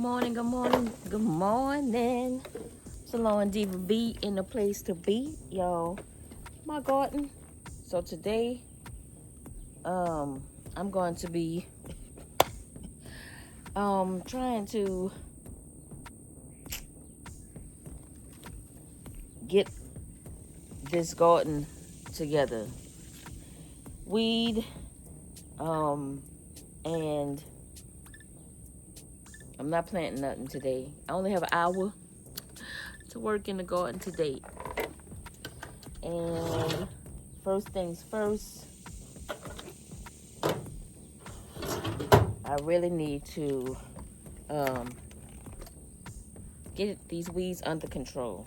morning, good morning, good morning. Salon Diva B in the place to be, y'all. My garden. So today, I'm going to be trying to get this garden together. Weed, and I'm not planting nothing today. I only have an hour to work in the garden today. And first things first, I really need to get these weeds under control.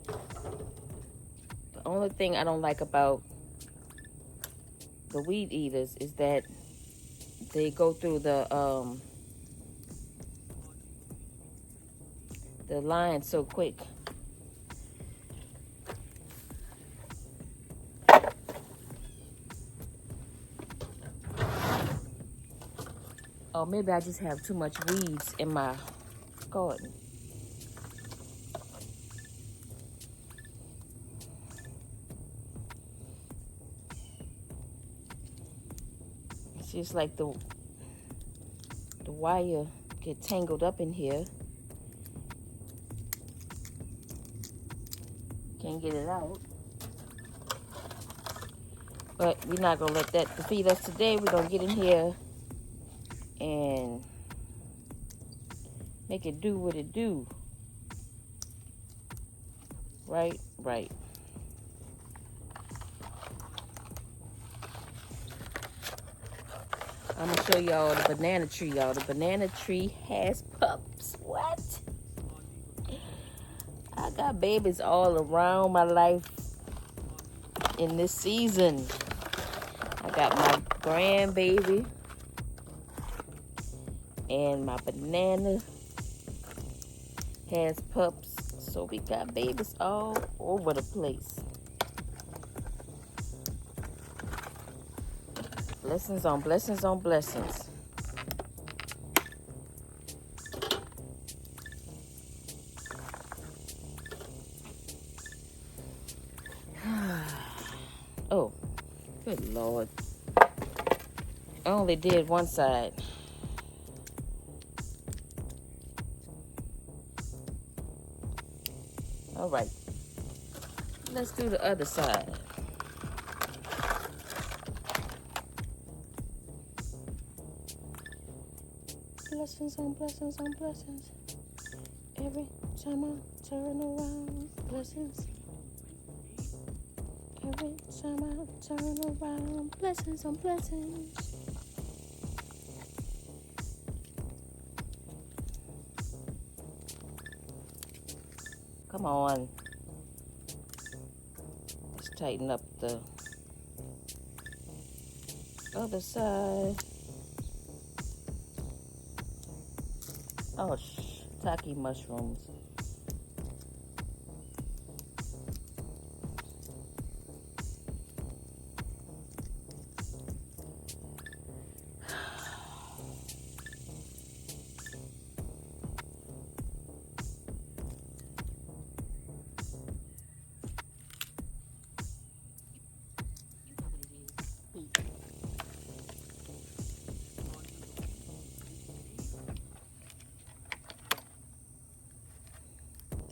The only thing I don't like about the weed eaters is that they go through the line so quick. Or maybe I just have too much weeds in my garden. It's just like the wire get tangled up in here. Can't get it out. But we're not gonna let that defeat us today. We're gonna get in here and make it do what it do. Right. I'm gonna show y'all the banana tree, y'all. The banana tree has pups. What? I got babies all around my life in this season. I got my grandbaby and my banana has pups. So we got babies all over the place. Blessings on blessings on blessings. Oh, good Lord. I only did one side. All right. Let's do the other side. Blessings on blessings on blessings. Every time I turn around, blessings. Every time I turn around, blessings on blessings. Come on. Let's tighten up the other side. Oh, shiitake mushrooms.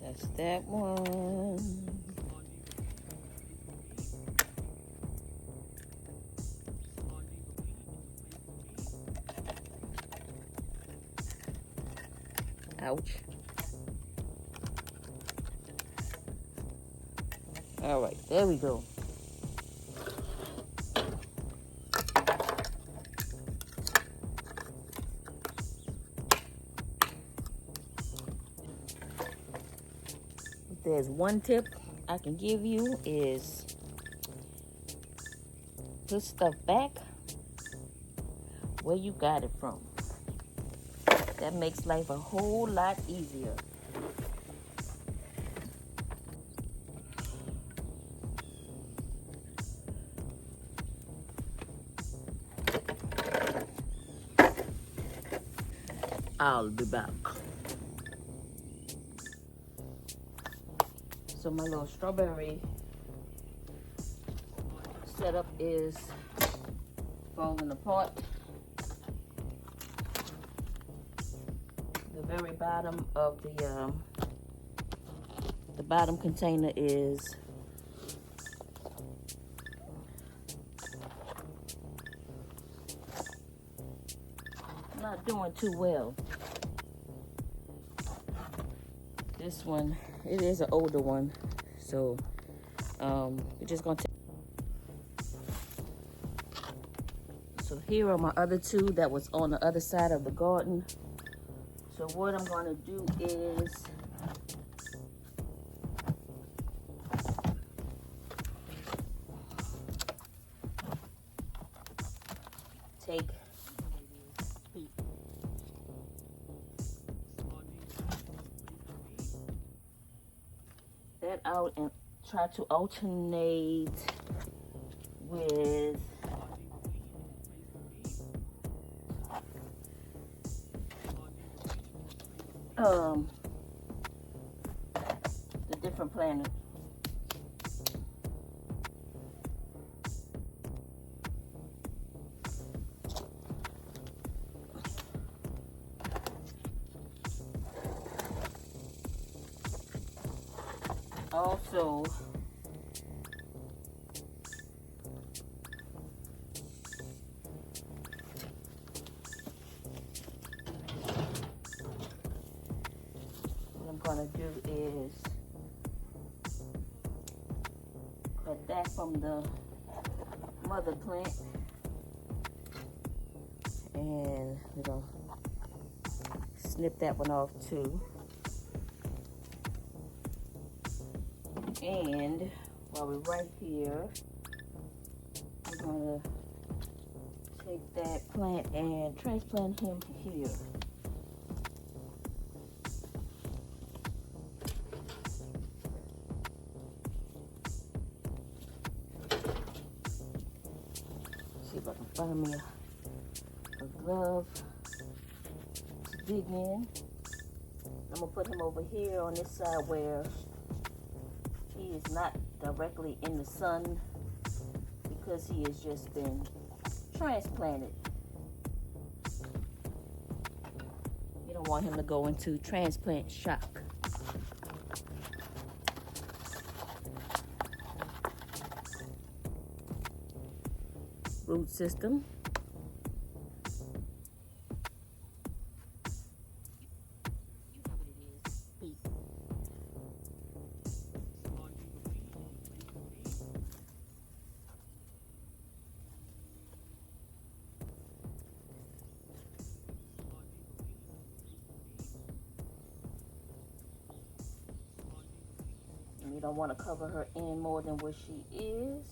That's that one. Ouch. All right, there we go. If there's one tip I can give you is put stuff back where you got it from. That makes life a whole lot easier. I'll be back. So my little strawberry setup is falling apart. The very bottom of the bottom container is not doing too well. This one, it is an older one, so we're just gonna take. So here are my other two that was on the other side of the garden. So what I'm gonna do is take that out and try to alternate with the different planters. Also, what I'm gonna do is cut that from the mother plant, and we're gonna snip that one off too. And while we're right here, I'm gonna take that plant and transplant him here. See if I can find me a glove to dig in. I'm gonna put him over here on this side where he is not directly in the sun because he has just been transplanted. You don't want him to go into transplant shock. Root system. You don't want to cover her in more than what she is.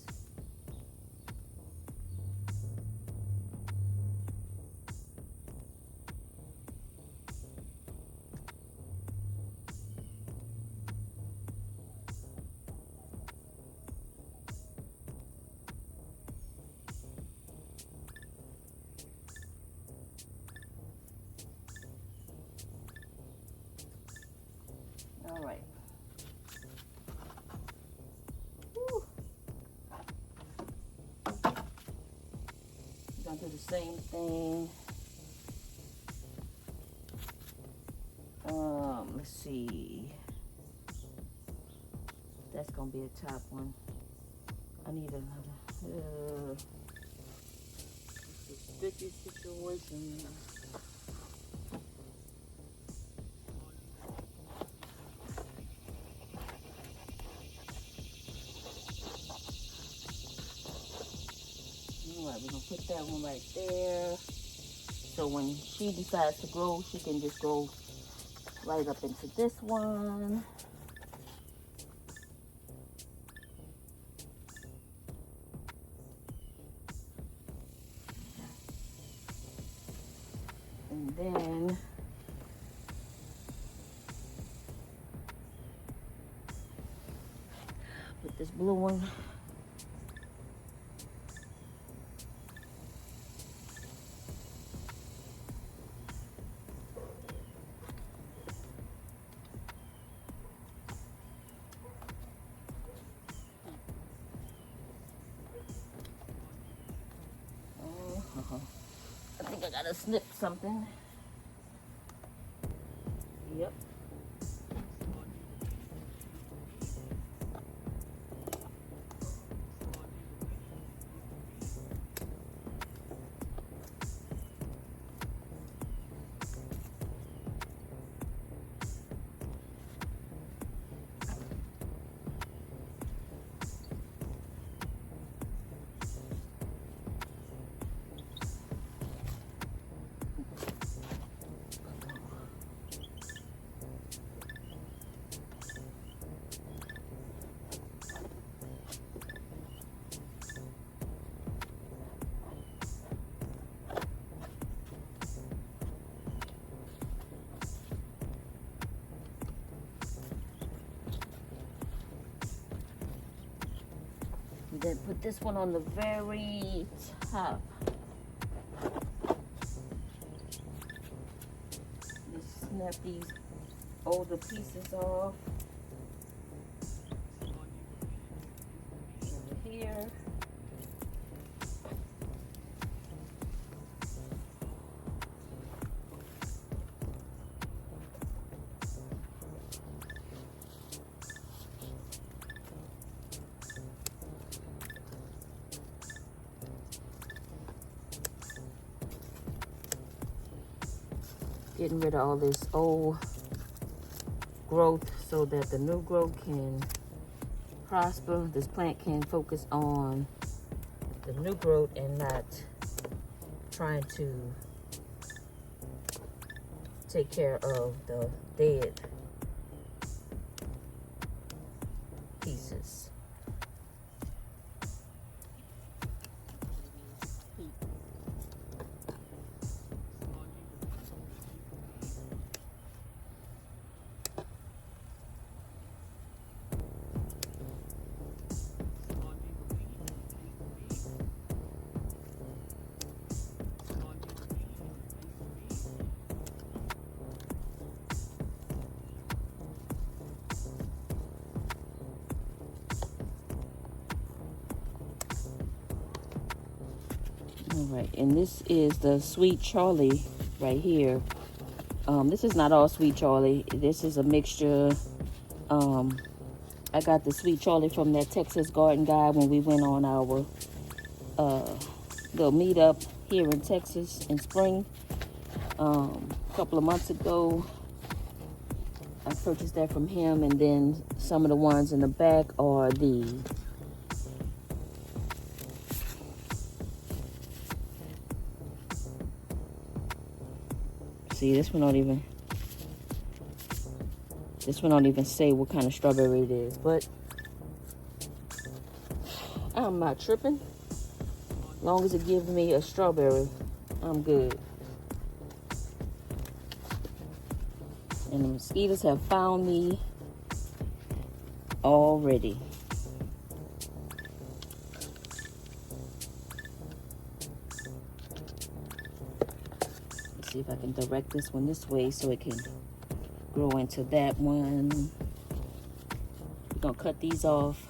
All right. Gonna do the same thing. Let's see. That's gonna be a top one. I need another sticky situation. All right, we're gonna put that one right there. So when she decides to grow, she can just go right up into this one. And then put this blue one. I think I gotta snip something. Yep. Then put this one on the very top. Just snap these older pieces off. Over here. Getting rid of all this old growth so that the new growth can prosper. This plant can focus on the new growth and not trying to take care of the dead pieces. All right, and this is the Sweet Charlie right here. This is not all Sweet Charlie. This is a mixture. I got the Sweet Charlie from that Texas Garden Guide when we went on our little meetup here in Texas in spring. A couple of months ago, I purchased that from him, and then some of the ones in the back are the see, this one don't even say what kind of strawberry it is, but I'm not tripping. As long as it gives me a strawberry, I'm good. And the mosquitoes have found me already. See if I can direct this one this way so it can grow into that one. We're gonna cut these off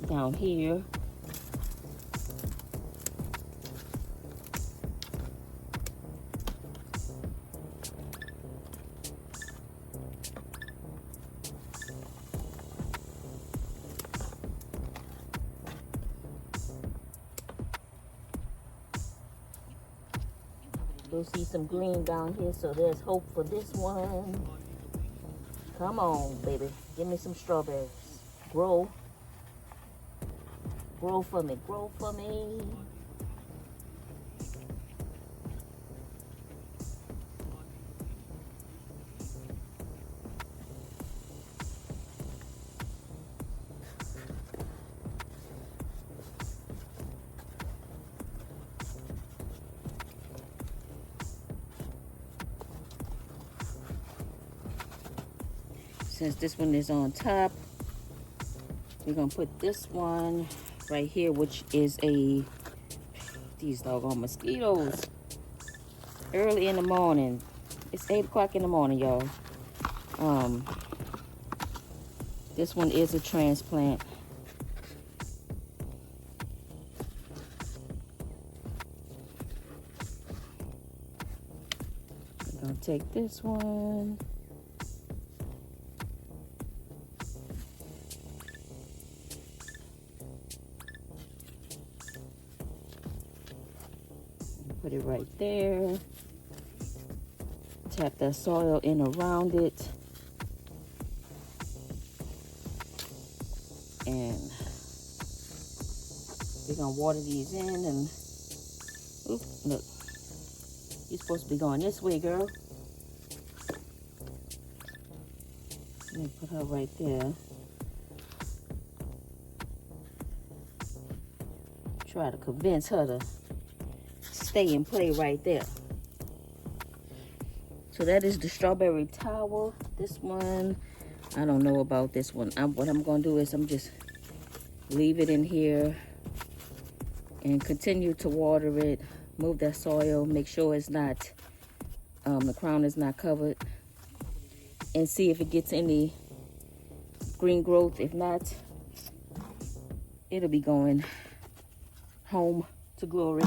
down here. You'll see some green down here, so there's hope for this one. Come on, baby. Give me some strawberries. Grow. Grow for me. Grow for me. Since this one is on top, we're gonna put this one right here, which is these doggone mosquitoes. Early in the morning. It's 8 o'clock in the morning, y'all. This one is a transplant. Gonna take this one. Put it right there. Tap that soil in around it. And we're gonna water these in and oop, look. You're supposed to be going this way, girl. Let me put her right there. Try to convince her to stay and play right there. So that is the strawberry tower. This one, I don't know about this one. What I'm gonna do is I'm just leave it in here and continue to water it. Move that soil, make sure it's not, the crown is not covered, and see if it gets any green growth. If not, it'll be going home to glory.